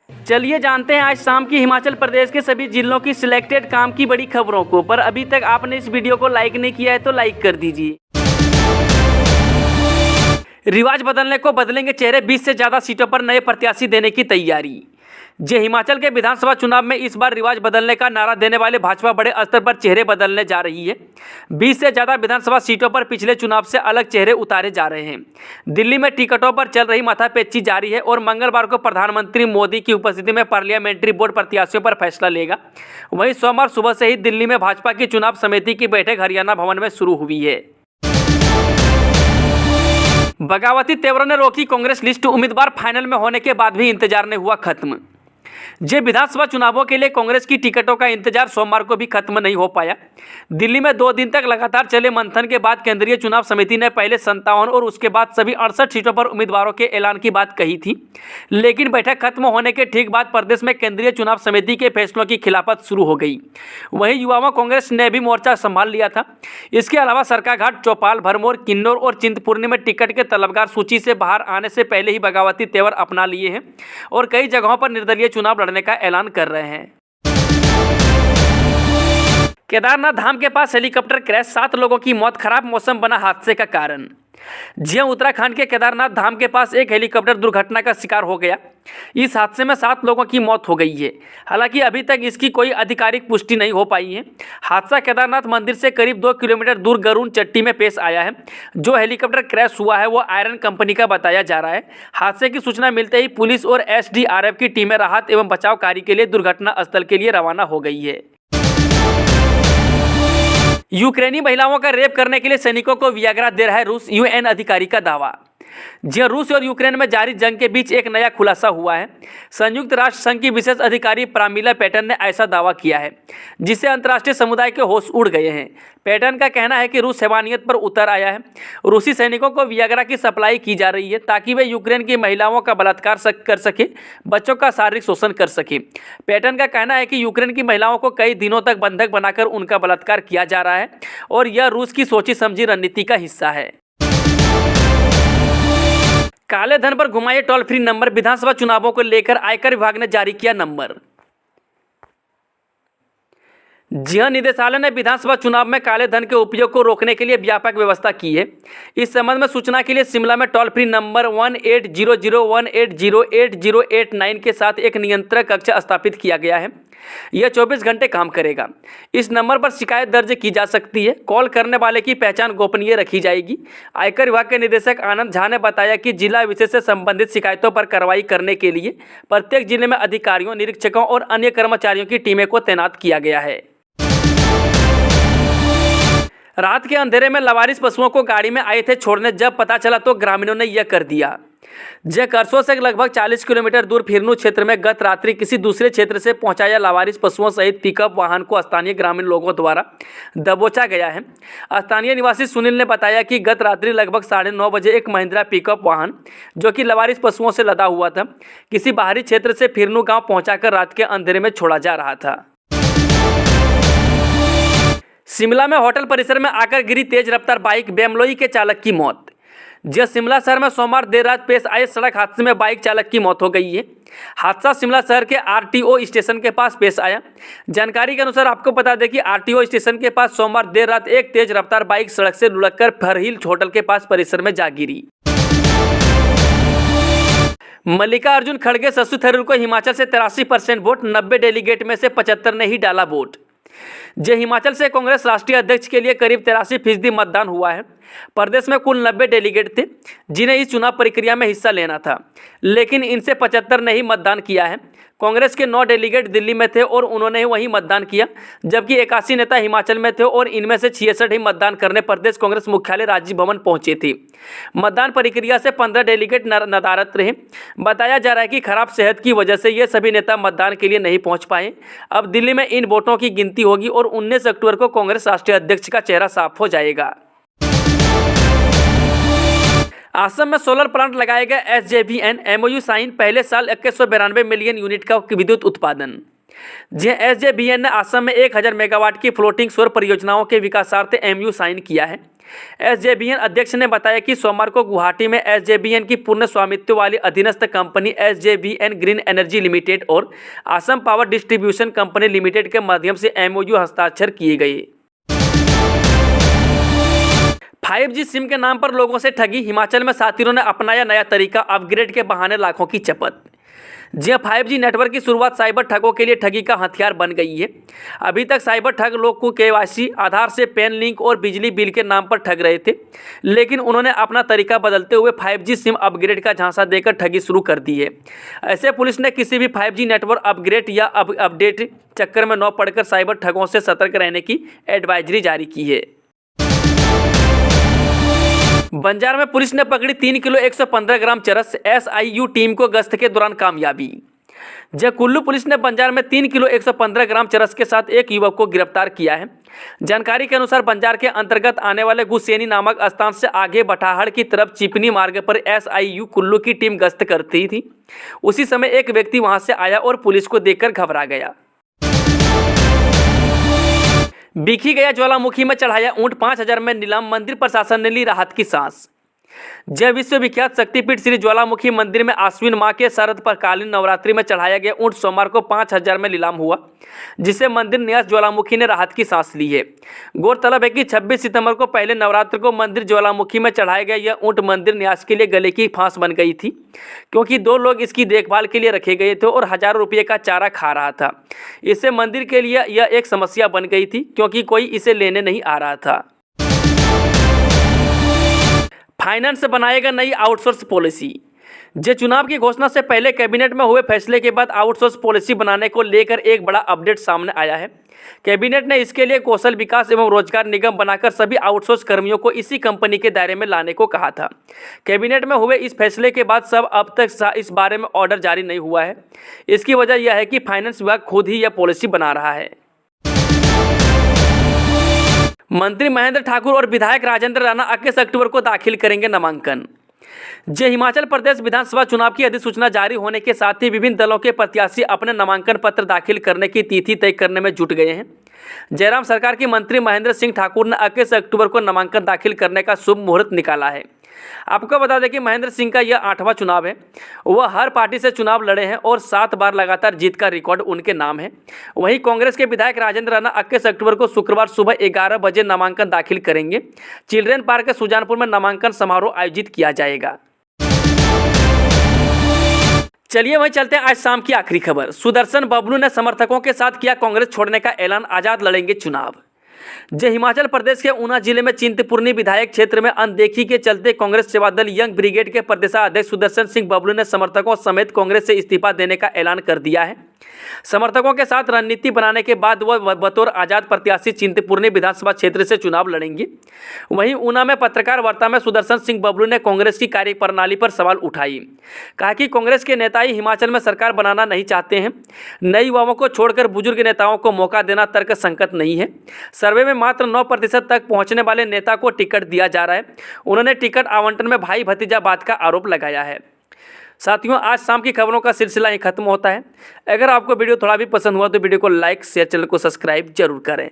चलिए जानते हैं आज शाम की हिमाचल प्रदेश के सभी जिलों की सिलेक्टेड काम की बड़ी खबरों को। पर अभी तक आपने इस वीडियो को लाइक नहीं किया है तो लाइक कर दीजिए। रिवाज बदलने को बदलेंगे चेहरे, 20 से ज़्यादा सीटों पर नए प्रत्याशी देने की तैयारी। हिमाचल के विधानसभा चुनाव में इस बार रिवाज बदलने का नारा देने वाले भाजपा बड़े स्तर पर चेहरे बदलने जा रही है। 20 से ज़्यादा विधानसभा सीटों पर पिछले चुनाव से अलग चेहरे उतारे जा रहे हैं। दिल्ली में टिकटों पर चल रही माथापेची जारी है और मंगलवार को प्रधानमंत्री मोदी की उपस्थिति में पार्लियामेंट्री बोर्ड प्रत्याशियों पर फैसला लेगा। वहीं सोमवार सुबह से ही दिल्ली में भाजपा की चुनाव समिति की बैठक हरियाणा भवन में शुरू हुई है। बगावती तेवरों ने रोकी कांग्रेस लिस्ट, उम्मीदवार फाइनल में होने के बाद भी इंतजार नहीं हुआ खत्म। विधानसभा चुनावों के लिए कांग्रेस की टिकटों का इंतजार सोमवार को भी खत्म नहीं हो पाया। दिल्ली में 2 दिन तक लगातार चले मंथन के बाद केंद्रीय चुनाव समिति ने पहले 57 और उसके बाद सभी 68 सीटों पर उम्मीदवारों के ऐलान की बात कही थी। लेकिन बैठक खत्म होने के ठीक बाद प्रदेश में केंद्रीय चुनाव समिति के फैसलों की खिलाफत शुरू हो गई। वहीं युवाओं कांग्रेस ने भी मोर्चा संभाल लिया था। इसके अलावा सरकाघाट, चौपाल, भरमौर, किन्नौर और चिंतपूर्णी में टिकट के तलबगार सूची से बाहर आने से पहले ही बगावती तेवर अपना लिए हैं और कई जगहों पर निर्दलीय चुनाव लड़ने का ऐलान कर रहे हैं। केदारनाथ धाम के पास हेलीकॉप्टर क्रैश, 7 लोगों की मौत, खराब मौसम बना हादसे का कारण। उत्तराखंड के केदारनाथ धाम के पास एक हेलीकॉप्टर दुर्घटना का शिकार हो गया। इस हादसे में 7 लोगों की मौत हो गई है। हालांकि अभी तक इसकी कोई आधिकारिक पुष्टि नहीं हो पाई है। हादसा केदारनाथ मंदिर से करीब 2 किलोमीटर दूर गरुड़ चट्टी में पेश आया है। जो हेलीकॉप्टर क्रैश हुआ है वो आयरन कंपनी का बताया जा रहा है। हादसे की सूचना मिलते ही पुलिस और SDRF की टीमें राहत एवं बचाव कार्य के लिए दुर्घटना स्थल के लिए रवाना हो गई है। यूक्रेनी महिलाओं का रेप करने के लिए सैनिकों को वियाग्रा दे रहा है रूस, UN अधिकारी का दावा। रूस और यूक्रेन में जारी जंग के बीच एक नया खुलासा हुआ है। संयुक्त राष्ट्र संघ की विशेष अधिकारी प्रामिला पैटर्न ने ऐसा दावा किया है, जिससे अंतर्राष्ट्रीय समुदाय के होश उड़ गए हैं। पैटर्न का कहना है कि रूस हैवानियत पर उतर आया है। रूसी सैनिकों को वियाग्रा की सप्लाई की जा रही है ताकि वे यूक्रेन की महिलाओं का बलात्कार कर सके, बच्चों का शारीरिक शोषण कर सके। पैटर्न का कहना है कि यूक्रेन की महिलाओं को कई दिनों तक बंधक बनाकर उनका बलात्कार किया जा रहा है और यह रूस की सोची समझी रणनीति का हिस्सा है। काले धन पर घुमाए टोल फ्री नंबर, विधानसभा चुनावों को लेकर आयकर विभाग ने जारी किया नंबर। निदेशालय ने विधानसभा चुनाव में काले धन के उपयोग को रोकने के लिए व्यापक व्यवस्था की है। इस संबंध में सूचना के लिए शिमला में टोल फ्री नंबर 180018080889 के साथ एक नियंत्रण कक्ष स्थापित किया गया है। यह 24 घंटे काम करेगा। इस नंबर पर शिकायत दर्ज की जा सकती है। कॉल करने वाले की पहचान गोपनीय रखी जाएगी। आयकर विभाग के निदेशक आनंद झा ने बताया कि जिला विशेष से संबंधित शिकायतों पर कार्रवाई करने के लिए प्रत्येक जिले में अधिकारियों, निरीक्षकों और अन्य कर्मचारियों की टीमें को तैनात किया गया है। रात के अंधेरे में लवारिस पशुओं को गाड़ी में आए थे छोड़ने, जब पता चला तो ग्रामीणों ने यह कर दिया। करसों से लगभग 40 किलोमीटर दूर फिरनू क्षेत्र में गत रात्रि किसी दूसरे क्षेत्र से पहुंचाया लवारिस पशुओं सहित पिकअप वाहन को स्थानीय ग्रामीण लोगों द्वारा दबोचा गया है। स्थानीय निवासी सुनील ने बताया कि गत रात्रि लगभग 9:30 बजे एक महिंद्रा पिकअप वाहन जो कि लवारिस पशुओं से लदा हुआ था, किसी बाहरी क्षेत्र से फिरनू गाँव पहुँचाकर रात के अंधेरे में छोड़ा जा रहा था। शिमला में होटल परिसर में आकर गिरी तेज रफ्तार बाइक, बेमलोई के चालक की मौत। शिमला शहर में सोमवार देर रात पेश आए सड़क हादसे में बाइक चालक की मौत हो गई है। हादसा शिमला शहर के RTO स्टेशन के पास पेश आया। जानकारी के अनुसार आपको बता दें कि RTO स्टेशन के पास सोमवार देर रात एक तेज रफ्तार बाइक सड़क से लुढ़ककर फरहिल होटल के पास परिसर में जा गिरी। मल्लिकार्जुन खड़गे, शशि थरूर को हिमाचल से 83% वोट, 90 डेलीगेट में से 75 ने ही डाला वोट। हिमाचल से कांग्रेस राष्ट्रीय अध्यक्ष के लिए करीब 83% मतदान हुआ है। प्रदेश में कुल 90 डेलीगेट थे जिन्हें इस चुनाव प्रक्रिया में हिस्सा लेना था, लेकिन इनसे 75 ने ही मतदान किया है। कांग्रेस के 9 डेलीगेट दिल्ली में थे और उन्होंने ही वहीं मतदान किया, जबकि 81 नेता हिमाचल में थे और इनमें से 66 ही मतदान करने प्रदेश कांग्रेस मुख्यालय राजीव भवन पहुंचे थे। मतदान प्रक्रिया से 15 डेलीगेट नदारद रहे। बताया जा रहा है कि खराब सेहत की वजह से ये सभी नेता मतदान के लिए नहीं पहुंच पाए। अब दिल्ली में इन वोटों की गिनती होगी और 19 अक्टूबर को कांग्रेस राष्ट्रीय अध्यक्ष का चेहरा साफ हो जाएगा। असम में सोलर प्लांट लगाएगा SJVN, MOU साइन, पहले साल 2192 मिलियन यूनिट का विद्युत उत्पादन। SJVN ने असम में 1000 मेगावाट की फ्लोटिंग सौर परियोजनाओं के विकासार्थ MOU साइन किया है। एसजेवीएन अध्यक्ष ने बताया कि सोमवार को गुवाहाटी में एसजेवीएन की पूर्ण स्वामित्व वाली अधीनस्थ company SJVN green energy limited और Assam power distribution company limited के माध्यम से एमओयू हस्ताक्षर किए गए। 5G सिम के नाम पर लोगों से ठगी, हिमाचल में साथीरों ने अपनाया नया तरीका, अपग्रेड के बहाने लाखों की चपत। जी हाँ, 5G नेटवर्क की शुरुआत साइबर ठगों के लिए ठगी का हथियार बन गई है। अभी तक साइबर ठग लोग को केवाईसी, आधार से पैन लिंक और बिजली बिल के नाम पर ठग रहे थे, लेकिन उन्होंने अपना तरीका बदलते हुए 5G सिम अपग्रेड का झांसा देकर ठगी शुरू कर दी है। ऐसे पुलिस ने किसी भी 5G नेटवर्क अपग्रेड या अपडेट चक्कर में न पड़कर साइबर ठगों से सतर्क रहने की एडवाइजरी जारी की है। बंजार में पुलिस ने पकड़ी 3 किलो 115 ग्राम चरस, एसआईयू टीम को गश्त के दौरान कामयाबी। कुल्लू पुलिस ने बंजार में 3 किलो 115 ग्राम चरस के साथ एक युवक को गिरफ्तार किया है। जानकारी के अनुसार बंजार के अंतर्गत आने वाले गुसेनी नामक स्थान से आगे बठाहड़ की तरफ चिपनी मार्ग पर एसआईयू कुल्लू की टीम गश्त करती थी। उसी समय एक व्यक्ति वहां से आया और पुलिस को देखकर घबरा गया। बिखी गया ज्वालामुखी में चढ़ाया ऊंट, 5,000 में नीलाम, मंदिर प्रशासन ने ली राहत की सांस। जय विश्वविख्यात शक्तिपीठ श्री ज्वालामुखी मंदिर में आश्विन माह के शरद पर कालीन नवरात्रि में चढ़ाया गया ऊंट सोमवार को 5,000 में नीलाम हुआ, जिससे मंदिर न्यास ज्वालामुखी ने राहत की सांस ली है। गौरतलब है कि 26 सितंबर को पहले नवरात्र को मंदिर ज्वालामुखी में चढ़ाया गया यह ऊंट मंदिर न्यास के लिए गले की फांस बन गई थी, क्योंकि 2 लोग इसकी देखभाल के लिए रखे गए थे और हजारों रुपये का चारा खा रहा था। इससे मंदिर के लिए यह एक समस्या बन गई थी, क्योंकि कोई इसे लेने नहीं आ रहा था। फाइनेंस बनाएगा नई आउटसोर्स पॉलिसी। चुनाव की घोषणा से पहले कैबिनेट में हुए फैसले के बाद आउटसोर्स पॉलिसी बनाने को लेकर एक बड़ा अपडेट सामने आया है। कैबिनेट ने इसके लिए कौशल विकास एवं रोजगार निगम बनाकर सभी आउटसोर्स कर्मियों को इसी कंपनी के दायरे में लाने को कहा था। कैबिनेट में हुए इस फैसले के बाद अब तक इस बारे में ऑर्डर जारी नहीं हुआ है। इसकी वजह यह है कि फाइनेंस विभाग खुद ही यह पॉलिसी बना रहा है। मंत्री महेंद्र ठाकुर और विधायक राजेंद्र राणा 21 अक्टूबर को दाखिल करेंगे नामांकन। हिमाचल प्रदेश विधानसभा चुनाव की अधिसूचना जारी होने के साथ ही विभिन्न दलों के प्रत्याशी अपने नामांकन पत्र दाखिल करने की तिथि तय करने में जुट गए हैं। जयराम सरकार के मंत्री महेंद्र सिंह ठाकुर ने 21 अक्टूबर को नामांकन दाखिल करने का शुभ मुहूर्त निकाला है। आपको बता दें कि महेंद्र सिंह का यह 8वां चुनाव है। वह हर पार्टी से चुनाव लड़े हैं और 7 बार लगातार जीत का रिकॉर्ड उनके नाम है। वहीं कांग्रेस के विधायक राजेंद्र राणा 21 अक्टूबर को शुक्रवार सुबह 11 बजे नामांकन दाखिल करेंगे। चिल्ड्रेन पार्क के सुजानपुर में नामांकन समारोह आयोजित किया जाएगा। चलिए वहीं चलते हैं आज शाम की आखिरी खबर। सुदर्शन बबलू ने समर्थकों के साथ किया कांग्रेस छोड़ने का ऐलान, आजाद लड़ेंगे चुनाव। हिमाचल प्रदेश के ऊना जिले में चिंतपूर्णी विधायक क्षेत्र में अनदेखी के चलते कांग्रेस सेवा दल यंग ब्रिगेड के प्रदेशाध्यक्ष सुदर्शन सिंह बबलू ने समर्थकों समेत कांग्रेस से इस्तीफा देने का ऐलान कर दिया है। समर्थकों के साथ रणनीति बनाने के बाद वह बतौर आजाद प्रत्याशी चिंतपूर्णी विधानसभा क्षेत्र से चुनाव लड़ेंगे। वहीं ऊना में पत्रकार वार्ता में सुदर्शन सिंह बबलू ने कांग्रेस की कार्यप्रणाली पर सवाल उठाई। कहा कि कांग्रेस के नेता ही हिमाचल में सरकार बनाना नहीं चाहते हैं। नए युवाओं को छोड़कर बुजुर्ग नेताओं को मौका देना तर्कसंगत नहीं है। सर्वे में मात्र 9% तक पहुंचने वाले नेता को टिकट दिया जा रहा है। उन्होंने टिकट आवंटन में भाई भतीजावाद का आरोप लगाया है। साथियों, आज शाम की खबरों का सिलसिला ही खत्म होता है। अगर आपको वीडियो थोड़ा भी पसंद हुआ तो वीडियो को लाइक, शेयर, चैनल को सब्सक्राइब जरूर करें।